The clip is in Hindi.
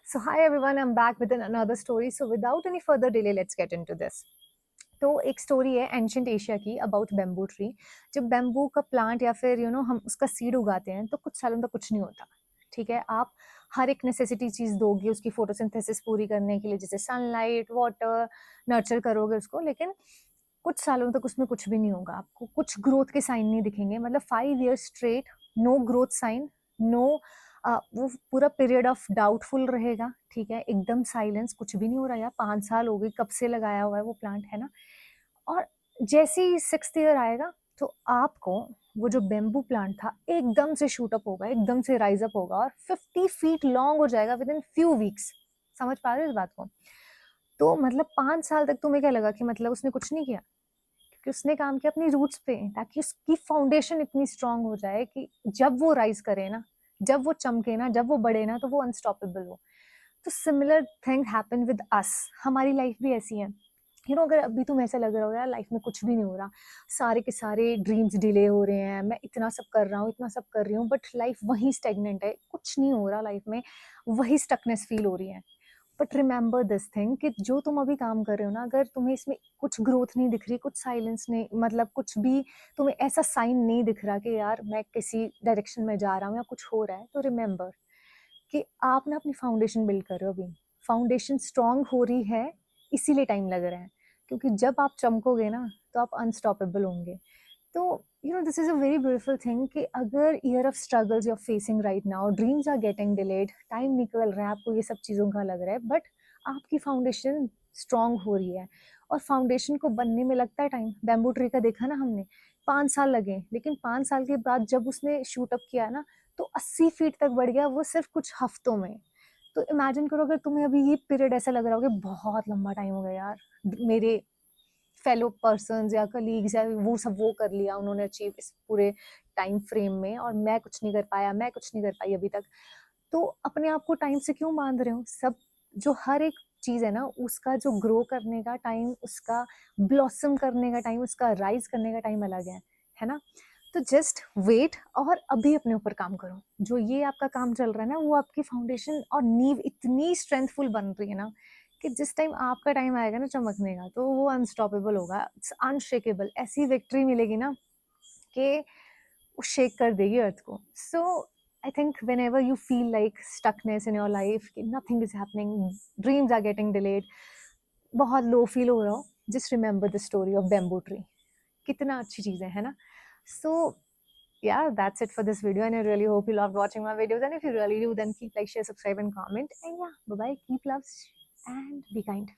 So hi everyone, I'm back with another story. So without any further delay, let's get into this. तो एक स्टोरी है एंशियंट एशिया की अबाउट बैम्बू ट्री। जब बैम्बू का प्लांट या फिर हम उसका सीड उगाते हैं तो कुछ सालों तक कुछ नहीं होता। ठीक है, आप हर एक नेसेसिटी चीज दोगे उसकी फोटोसिंथेसिस पूरी करने के लिए, जैसे सनलाइट, वाटर, नर्चर करोगे उसको, लेकिन कुछ सालों तक उसमें कुछ भी नहीं होगा। आपको कुछ ग्रोथ के साइन नहीं दिखेंगे, मतलब 5 years straight no growth sign, no. वो पूरा पीरियड ऑफ डाउटफुल रहेगा। ठीक है, एकदम साइलेंस, कुछ भी नहीं हो रहा। यार 5 साल हो गए, कब से लगाया हुआ है वो प्लांट, है ना। और जैसे ही 6th ईयर आएगा तो आपको वो जो बेम्बू प्लांट था एकदम से शूट अप होगा, एकदम से राइज अप होगा और 50 feet लॉन्ग हो जाएगा विद इन फ्यू वीक्स। समझ पा रहे हो इस बात को? तो मतलब 5 साल तक तुम्हें क्या लगा कि मतलब उसने कुछ नहीं किया, क्योंकि उसने काम किया अपनी रूट्स पे, ताकि उसकी फाउंडेशन इतनी स्ट्रांग हो जाए कि जब वो राइज करे ना, जब वो चमके ना, जब वो बढ़े ना, तो वो अनस्टॉपेबल हो। तो similar thing happen with us. हमारी लाइफ भी ऐसी है। अगर अभी तुम्हें ऐसा लग रहा हो यार लाइफ में कुछ भी नहीं हो रहा, सारे के सारे ड्रीम्स डिले हो रहे हैं, मैं इतना सब कर रहा हूँ, इतना सब कर रही हूँ, बट लाइफ वही स्टेगनेंट है, कुछ नहीं हो रहा लाइफ में, वही स्टकनेस फील हो रही है। बट रिमेंबर दिस थिंग कि जो तुम अभी काम कर रहे हो ना, अगर तुम्हें इसमें कुछ ग्रोथ नहीं दिख रही, कुछ साइलेंस नहीं, मतलब कुछ भी तुम्हें ऐसा साइन नहीं दिख रहा कि यार मैं किसी डायरेक्शन में जा रहा हूँ या कुछ हो रहा है, तो रिमेंबर कि आप ना अपनी फाउंडेशन बिल्ड कर रहे हो अभी। फाउंडेशन स्ट्रांग हो रही है, इसीलिए टाइम लग रहा है, क्योंकि जब आप चमकोगे ना तो आप अनस्टॉपेबल होंगे। तो this is a very beautiful thing कि अगर year of struggles you are facing right now, dreams are getting delayed, time निकल रहा है, आपको ये सब चीज़ों का लग रहा है, बट आपकी फाउंडेशन स्ट्रांग हो रही है। और फाउंडेशन को बनने में लगता है टाइम। बैम्बू ट्री का देखा ना हमने, 5 साल लगे, लेकिन 5 साल के बाद जब उसने शूट अप किया ना, तो 80 फीट तक बढ़ गया वो सिर्फ कुछ हफ्तों में। तो इमेजिन करो, अगर तुम्हें अभी ये पीरियड ऐसा लग रहा हो कि बहुत लंबा टाइम हो गया यार, मेरे फेलो पर्सन्स या कलीग्स या वो कर लिया उन्होंने अचीव इस पूरे टाइम फ्रेम में, और मैं कुछ नहीं कर पाया, मैं कुछ नहीं कर पाई अभी तक। तो अपने आप को टाइम से क्यों बांध रहे हो? सब जो हर एक चीज है ना, उसका जो ग्रो करने का टाइम, उसका ब्लॉसम करने का टाइम, उसका राइज करने का टाइम अलग है ना। तो जस्ट वेट और अभी अपने ऊपर काम करो। जो ये आपका काम चल रहा है ना, वो आपकी फाउंडेशन और नींव इतनी स्ट्रेंथफुल बन रही है ना, कि जिस टाइम आपका टाइम आएगा ना चमकने का, तो वो अनस्टॉपेबल होगा, अनशेकेबल। ऐसी विक्ट्री मिलेगी ना कि वो शेक कर देगी अर्थ को। So I think whenever you feel like stuckness in your life, कि nothing is happening, dreams are getting delayed, बहुत लो फील हो रहा हो, just remember the story of bamboo tree. कितना अच्छी चीज़ है ना। सो yeah, that's it for this video, and I really hope you loved watching my videos, and if you really do, then keep like, share, subscribe and comment, and yeah, bye bye, keep love and be kind.